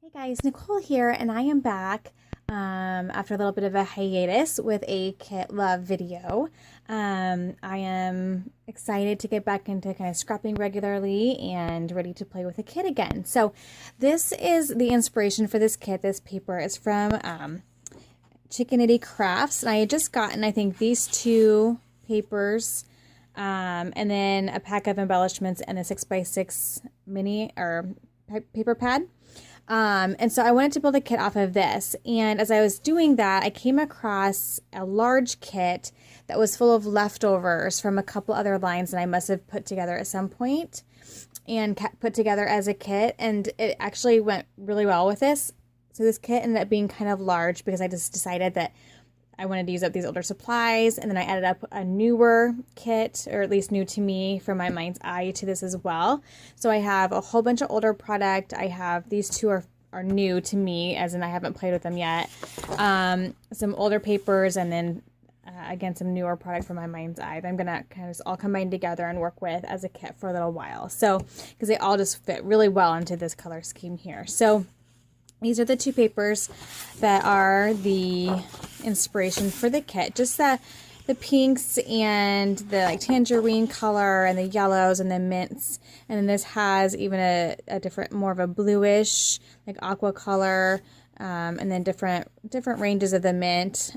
Hey guys, Nicole here, and I am back after a little bit of a hiatus with a kit love video. I am excited to get back into kind of scrapping regularly and ready to play with a kit again. So this is the inspiration for this kit. This paper is from Chickenity Crafts, and I had just gotten, I think, these two papers and then a pack of embellishments and a 6x6 mini or paper pad. And so I wanted to build a kit off of this, and as I was doing that, I came across a large kit that was full of leftovers from a couple other lines that I must have put together at some point and put together as a kit, and it actually went really well with this. So this kit ended up being kind of large because I just decided that I wanted to use up these older supplies, and then I added up a newer kit, or at least new to me from my mind's eye, to this as well. So I have a whole bunch of older product. I have these two are new to me, as in I haven't played with them yet. Some older papers, and then again some newer product from my mind's eye that I'm gonna kind of all combine together and work with as a kit for a little while. So because they all just fit really well into this color scheme here. So these are the two papers that are the inspiration for the kit. Just the pinks and the like tangerine color and the yellows and the mints. And then this has even a different, more of a bluish, like aqua color, and then different ranges of the mint.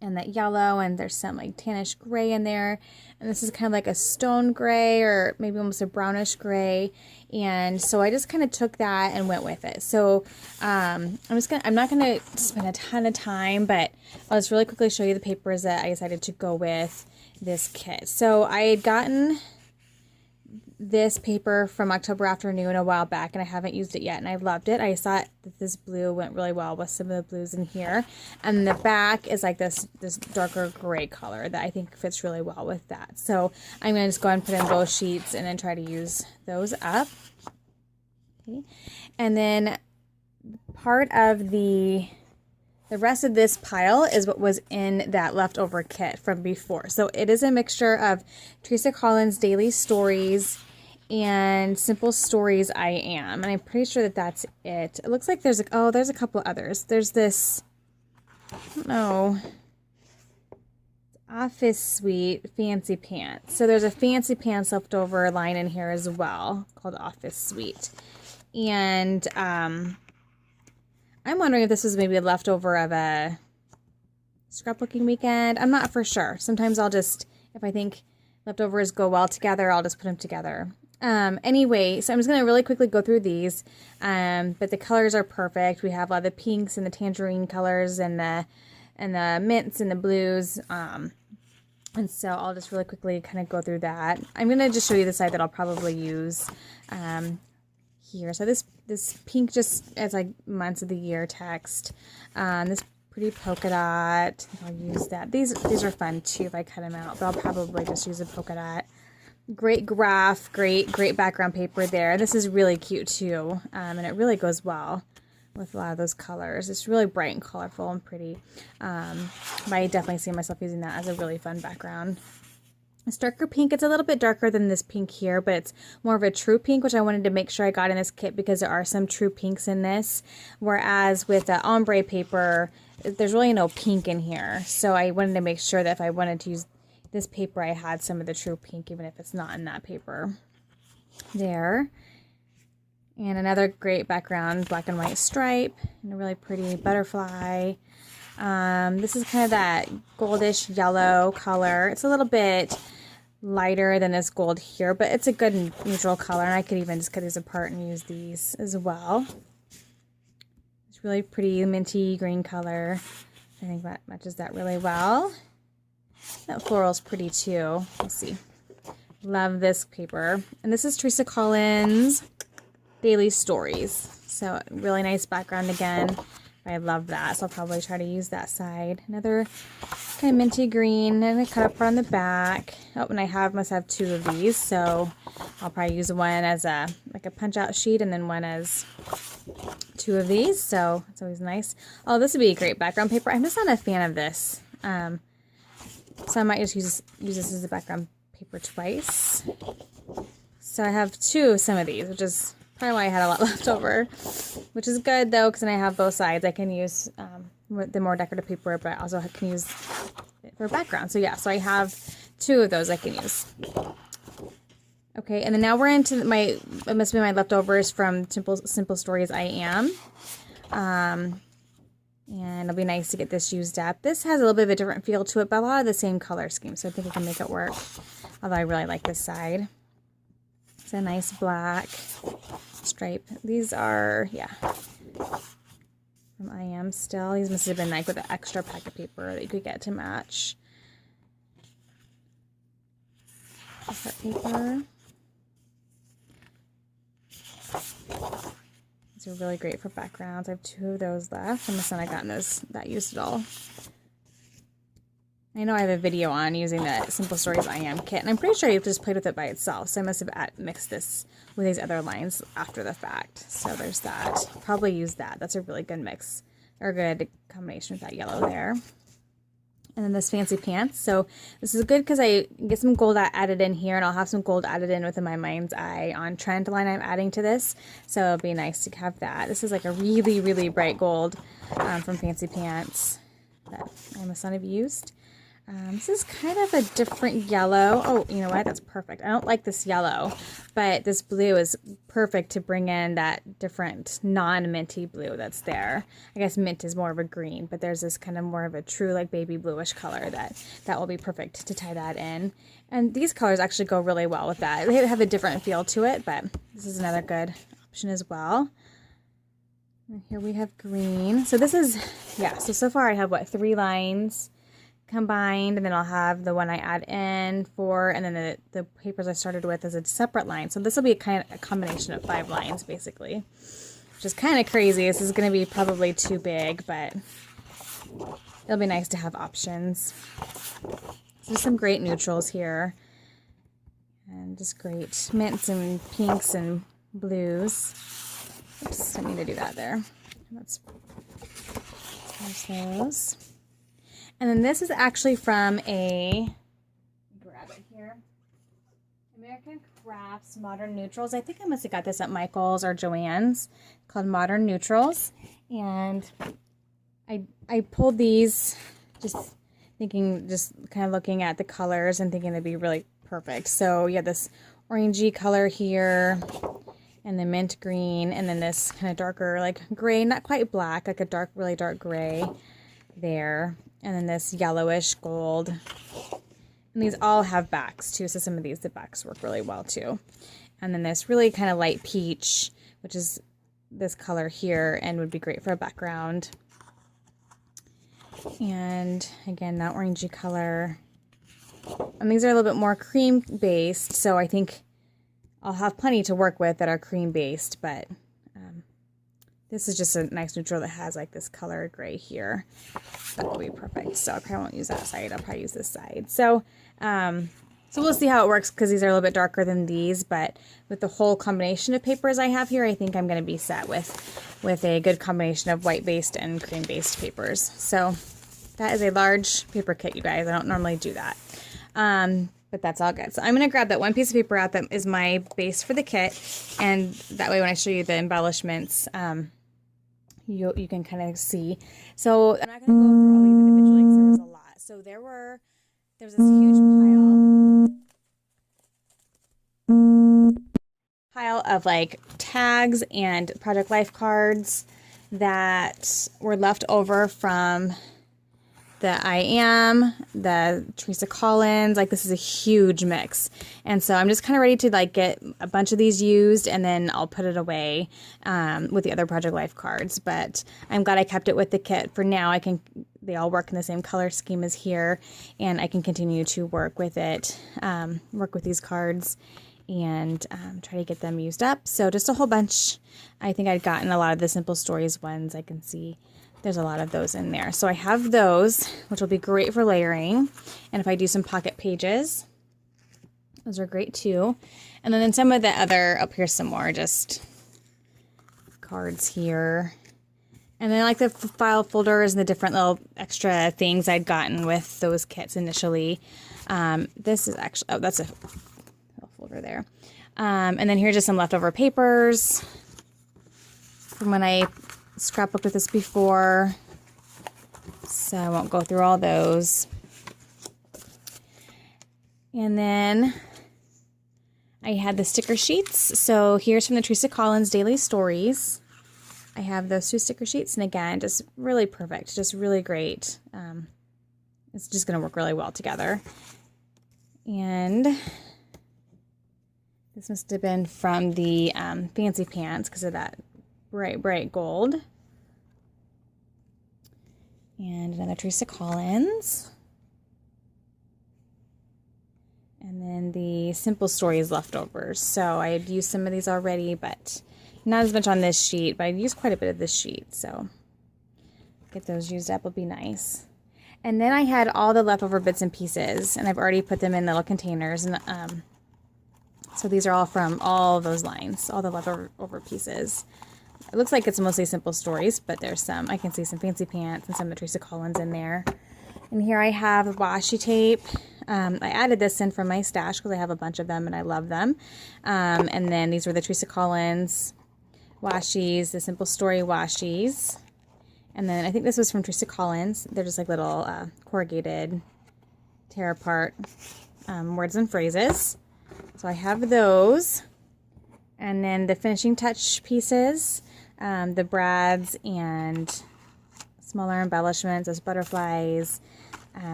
And that yellow, and there's some like tannish gray in there, and this is kind of like a stone gray or maybe almost a brownish gray. And so I just kind of took that and went with it. So I'm not gonna spend a ton of time, but I'll just really quickly show you the papers that I decided to go with this kit. So I had gotten this paper from October Afternoon a while back, and I haven't used it yet, and I loved it. I thought that this blue went really well with some of the blues in here, and the back is like this darker gray color that I think fits really well with that. So I'm going to just go ahead and put in both sheets and then try to use those up. Okay. And then part of the rest of this pile is what was in that leftover kit from before. So it is a mixture of Teresa Collins' Daily Stories and Simple Stories I Am. And I'm pretty sure that that's it. It looks like there's a couple others. There's this, I don't know, Office Suite Fancy Pants. So there's a Fancy Pants leftover line in here as well called Office Suite. And I'm wondering if this was maybe a leftover of a scrapbooking weekend. I'm not for sure. Sometimes I'll just, if I think leftovers go well together, I'll just put them together. Anyway, so I'm just going to really quickly go through these. But the colors are perfect. We have a lot of the pinks and the tangerine colors and the mints and the blues. And so I'll just really quickly kind of go through that. I'm going to just show you the side that I'll probably use here. So this pink just as like months of the year text. This pretty polka dot, I'll use that. These are fun too if I cut them out, but I'll probably just use a polka dot. Great graph, great background paper there. This is really cute too, and it really goes well with a lot of those colors. It's really bright and colorful and pretty. But I definitely see myself using that as a really fun background. It's darker pink. It's a little bit darker than this pink here, but it's more of a true pink, which I wanted to make sure I got in this kit because there are some true pinks in this. Whereas with the ombre paper, there's really no pink in here. So I wanted to make sure that if I wanted to use this paper, I had some of the true pink, even if it's not in that paper. There. And another great background, black and white stripe, and a really pretty butterfly. This is kind of that goldish yellow color. It's a little bit lighter than this gold here, but it's a good neutral color, and I could even just cut these apart and use these as well. It's really pretty minty green color. I think that matches that really well. That floral's pretty too. Let's see. Love this paper. And this is Teresa Collins' Daily Stories. So really nice background again. I love that, so I'll probably try to use that side. Another kind of minty green, and a cut up on the back. Oh, and I must have two of these, so I'll probably use one as like a punch out sheet, and then one as two of these. So it's always nice. Oh, this would be a great background paper. I'm just not a fan of this, so I might just use this as a background paper twice. So I have some of these, which is probably why I had a lot left over, which is good though, because then I have both sides. I can use the more decorative paper, but I also can use it for background. So yeah, so I have 2 of those I can use. Okay, and then now we're into it must be my leftovers from Simple Stories I Am. And it'll be nice to get this used up. This has a little bit of a different feel to it, but a lot of the same color scheme, so I think I can make it work. Although I really like this side. It's a nice black stripe. These are, yeah, from I Am still. These must have been like with an extra packet paper that you could get to match. Cut paper. These are really great for backgrounds. I have 2 of those left. I must not have gotten that used at all. I know I have a video on using the Simple Stories I Am kit, and I'm pretty sure you've just played with it by itself, so I must have mixed this with these other lines after the fact. So there's that. Probably use that. That's a really good mix, or good combination with that yellow there. And then this Fancy Pants. So this is good because I get some gold added in here, and I'll have some gold added in within my Mind's Eye on Trend line I'm adding to this. So it'll be nice to have that. This is like a really, really bright gold from Fancy Pants that I must not have used. This is kind of a different yellow. Oh, you know what? That's perfect. I don't like this yellow, but this blue is perfect to bring in that different non-minty blue that's there. I guess mint is more of a green, but there's this kind of more of a true like baby bluish color that will be perfect to tie that in. And these colors actually go really well with that. They have a different feel to it, but this is another good option as well. And here we have green. So this is, yeah, so far I have what, 3 lines combined, and then I'll have the one I add in 4, and then the papers I started with as a separate line. So this will be a combination of 5 lines basically, which is kind of crazy. This is going to be probably too big, but it'll be nice to have options. So some great neutrals here, and just great mints and pinks and blues. Oops, didn't mean to do that there. There's those. And then this is actually from grab it here, American Crafts Modern Neutrals. I think I must have got this at Michael's or Joann's, called Modern Neutrals. And I pulled these just kind of looking at the colors and thinking they'd be really perfect. So yeah, this orangey color here, and the mint green, and then this kind of darker like gray, not quite black, like a really dark gray there. And then this yellowish gold. And these all have backs too, so some of the backs work really well too. And then this really kind of light peach, which is this color here, and would be great for a background. And again, that orangey color. And these are a little bit more cream based, so I think I'll have plenty to work with that are cream based, but this is just a nice neutral that has like this color gray here. That will be perfect. So I probably won't use that side. I'll probably use this side. So, so we'll see how it works because these are a little bit darker than these, but with the whole combination of papers I have here, I think I'm going to be set with a good combination of white based and cream based papers. So that is a large paper kit, you guys. I don't normally do that. But that's all good. So I'm going to grab that one piece of paper out that is my base for the kit, and that way when I show you the embellishments, you can kind of see. So I'm not going to go through all these individually because there was a lot. So there's this huge pile of like tags and Project Life cards that were left over from the I Am, the Teresa Collins. Like, this is a huge mix. And so I'm just kind of ready to like get a bunch of these used, and then I'll put it away with the other Project Life cards. But I'm glad I kept it with the kit. For now, they all work in the same color scheme as here, and I can continue to work with it, work with these cards, and try to get them used up. So just a whole bunch. I think I'd gotten a lot of the Simple Stories ones. I can see there's a lot of those in there. So I have those, which will be great for layering. And if I do some pocket pages, those are great too. And then some of the other, up here some more, just cards here. And then I like the file folders and the different little extra things I'd gotten with those kits initially. This is actually, oh, that's a little folder there. And then here's just some leftover papers from when I scrapbooked with this before. So I won't go through all those. And then I had the sticker sheets. So here's from the Teresa Collins Daily Stories. I have those 2 sticker sheets. And again, just really perfect. Just really great. It's just going to work really well together. And this must have been from the Fancy Pants because of that bright, bright gold. And another Teresa Collins. And then the Simple Stories leftovers. So I had used some of these already, but not as much on this sheet. But I used quite a bit of this sheet. So get those used up will be nice. And then I had all the leftover bits and pieces. And I've already put them in little containers. And so these are all from all those lines. All the leftover pieces. It looks like it's mostly Simple Stories, but there's some, I can see some Fancy Pants and some of the Teresa Collins in there. And here I have washi tape. I added this in from my stash because I have a bunch of them and I love them. And then these were the Teresa Collins washies, the Simple Story washies. And then I think this was from Teresa Collins. They're just like little corrugated tear apart words and phrases. So I have those. And then the finishing touch pieces, the brads and smaller embellishments, those butterflies.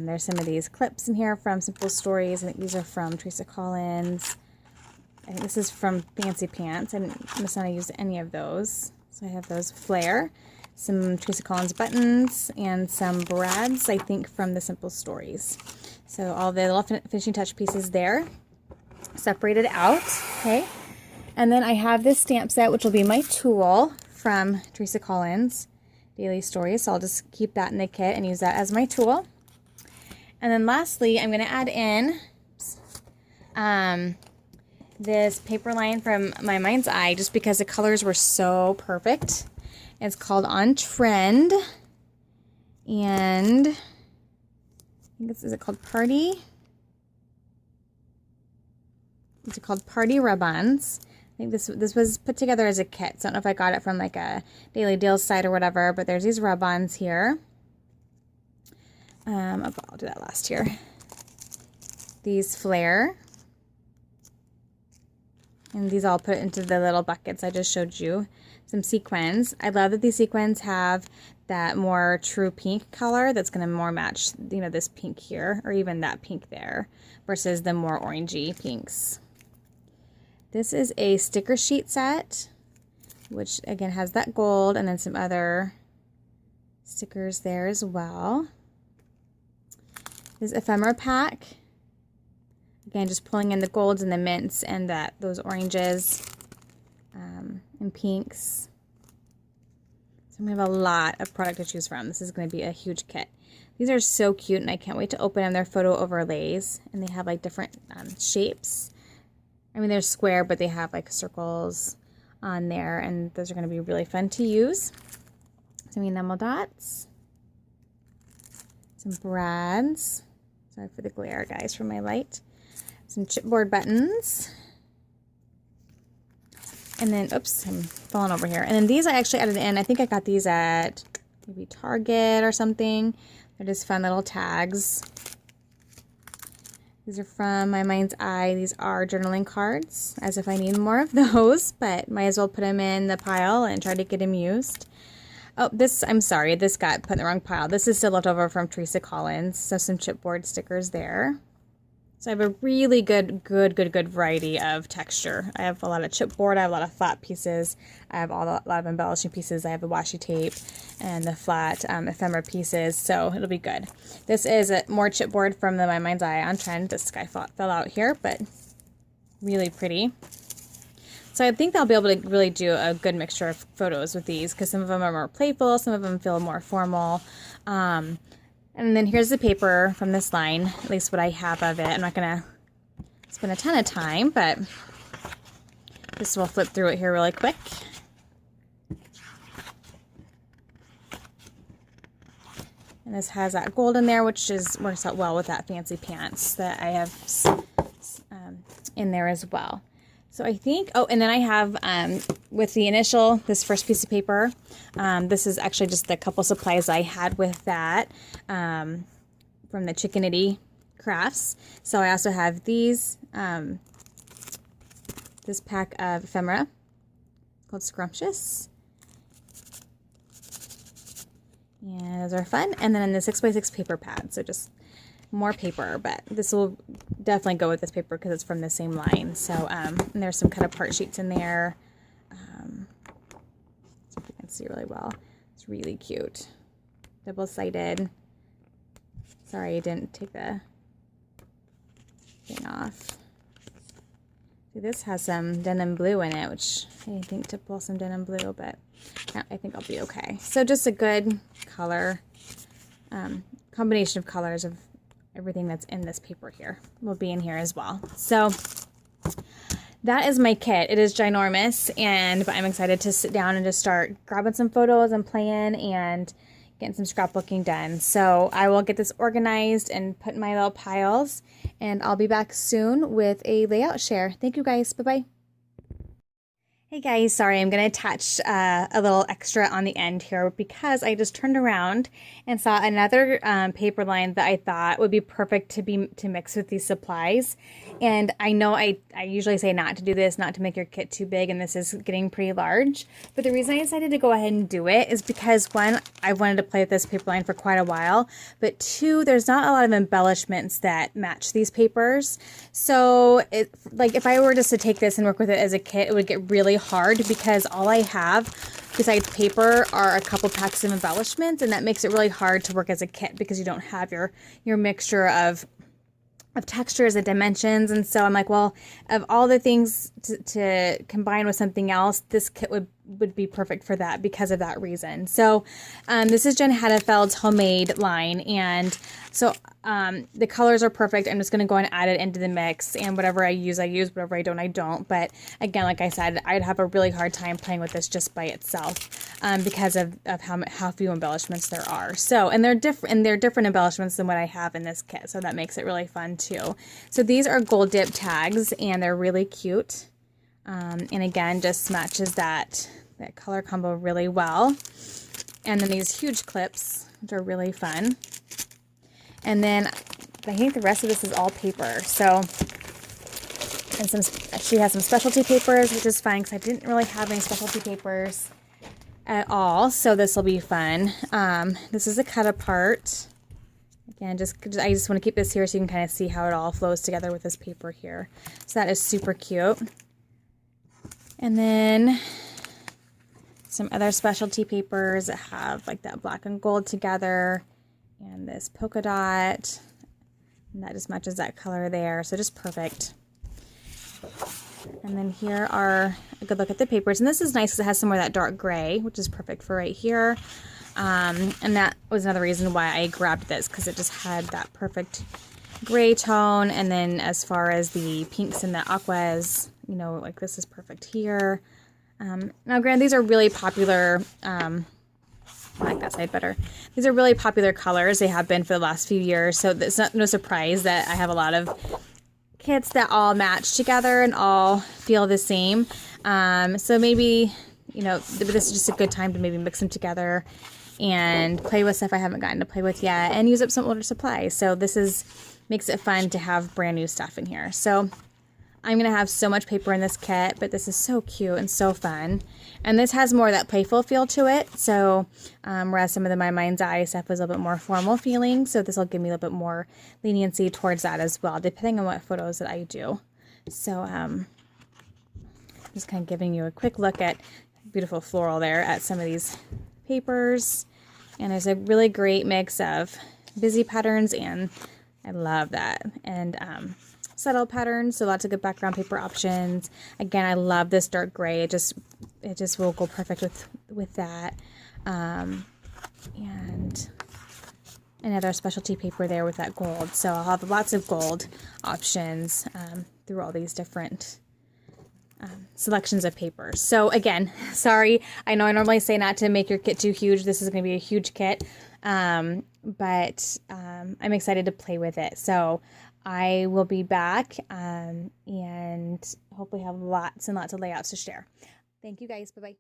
There's some of these clips in here from Simple Stories. I think these are from Teresa Collins. I think this is from Fancy Pants. I must not have used any of those. So I have those Flare, some Teresa Collins buttons, and some brads, I think, from the Simple Stories. So all the little finishing touch pieces there, separated out. Okay. And then I have this stamp set, which will be my tool from Teresa Collins Daily Stories. So I'll just keep that in the kit and use that as my tool. And then lastly, I'm going to add in this paper line from My Mind's Eye, just because the colors were so perfect. It's called On Trend. And I think this is it called Party? These are called Party Rub-Ons. I think this was put together as a kit. So I don't know if I got it from like a Daily Deals site or whatever, but there's these rub-ons here. I'll do that last here. These Flare. And these all put into the little buckets I just showed you. Some sequins. I love that these sequins have that more true pink color that's going to more match, you know, this pink here, or even that pink there, versus the more orangey pinks. This is a sticker sheet set, which again has that gold and then some other stickers there as well. This ephemera pack. Again, just pulling in the golds and the mints and those oranges and pinks. So I'm going to have a lot of product to choose from. This is going to be a huge kit. These are so cute and I can't wait to open them. They're photo overlays and they have like different shapes. I mean, they're square, but they have like circles on there, and those are going to be really fun to use. Some enamel dots. Some brads. Sorry for the glare, guys, from my light. Some chipboard buttons. And then, oops, I'm falling over here. And then these I actually added in. I think I got these at maybe Target or something. They're just fun little tags. These are from My Mind's Eye. These are journaling cards, as if I need more of those, but might as well put them in the pile and try to get them used. Oh, I'm sorry, this got put in the wrong pile. This is still left over from Teresa Collins, so some chipboard stickers there. So I have a really good variety of texture. I have a lot of chipboard, I have a lot of flat pieces, I have a lot of embellishing pieces, I have the washi tape and the flat ephemera pieces, so it'll be good. This is more chipboard from the My Mind's Eye On Trend. This guy fell out here, but really pretty. So I think they'll be able to really do a good mixture of photos with these, because some of them are more playful, some of them feel more formal. And then here's the paper from this line, at least what I have of it. I'm not going to spend a ton of time, but just we'll flip through it here really quick. And this has that gold in there, which works out well with that Fancy Pants that I have in there as well. So I think, oh, and then I have, with the initial, this first piece of paper, this is actually just a couple supplies I had with that, from the Chickenity Crafts. So I also have these, this pack of ephemera called Scrumptious. And those are fun. And then the 6x6 paper pad. So just more paper, but this will definitely go with this paper because it's from the same line. So, and there's some cut apart sheets in there. So you can see really well. It's really cute. Double-sided. Sorry, I didn't take the thing off. See, this has some denim blue in it, which I didn't think to pull some denim blue, but I think I'll be okay. So just a good color, combination of colors of everything that's in this paper here will be in here as well. So that is my kit. It is ginormous, but I'm excited to sit down and just start grabbing some photos and playing and getting some scrapbooking done. So I will get this organized and put in my little piles, and I'll be back soon with a layout share. Thank you guys. Bye-bye. Hey guys, sorry, I'm going to attach a little extra on the end here because I just turned around and saw another paper line that I thought would be perfect to mix with these supplies. And I know I usually say not to do this, not to make your kit too big, and this is getting pretty large. But the reason I decided to go ahead and do it is because, one, I wanted to play with this paper line for quite a while, but two, there's not a lot of embellishments that match these papers. So like if I were just to take this and work with it as a kit, it would get really hard because all I have besides paper are a couple packs of embellishments, and that makes it really hard to work as a kit because you don't have your mixture of textures and dimensions. And so I'm like, well, of all the things to combine with something else, this kit would be perfect for that because of that reason. So this is Jen Hadefeld's homemade line, and so the colors are perfect. I'm just going to go and add it into the mix, and whatever I use, whatever I don't. But again, like I said, I'd have a really hard time playing with this just by itself because of how few embellishments there are. So, and they're different embellishments than what I have in this kit, so that makes it really fun too. So these are gold dip tags, and they're really cute. And again, just matches that color combo really well. And then these huge clips, which are really fun. And then I think the rest of this is all paper. So, and she has some specialty papers, which is fun because I didn't really have any specialty papers at all. So this will be fun. This is a cut apart. Again, I just want to keep this here so you can kind of see how it all flows together with this paper here. So that is super cute. And then some other specialty papers that have like that black and gold together, and this polka dot, and that just matches that color there, so just perfect. And then here are a good look at the papers, and this is nice because it has some more of that dark gray, which is perfect for right here. And that was another reason why I grabbed this, because it just had that perfect gray tone. And then as far as the pinks and the aquas, you know, like this is perfect here. Now granted, these are really popular, I like that side better. These are really popular colors. They have been for the last few years, so it's no surprise that I have a lot of kits that all match together and all feel the same. So maybe, you know, this is just a good time to maybe mix them together and play with stuff I haven't gotten to play with yet and use up some older supplies. So this makes it fun to have brand new stuff in here. So I'm going to have so much paper in this kit, but this is so cute and so fun. And this has more of that playful feel to it. So whereas some of My Mind's Eye stuff was a little bit more formal feeling, so this will give me a little bit more leniency towards that as well, depending on what photos that I do. So just kind of giving you a quick look at beautiful floral there at some of these papers. And there's a really great mix of busy patterns, and I love that. And subtle patterns, so lots of good background paper options. Again, I love this dark gray. It just will go perfect with that. And another specialty paper there with that gold. So I'll have lots of gold options through all these different selections of papers. So again, sorry, I know I normally say not to make your kit too huge. This is going to be a huge kit, but I'm excited to play with it. So I will be back and hopefully have lots and lots of layouts to share. Thank you guys. Bye-bye.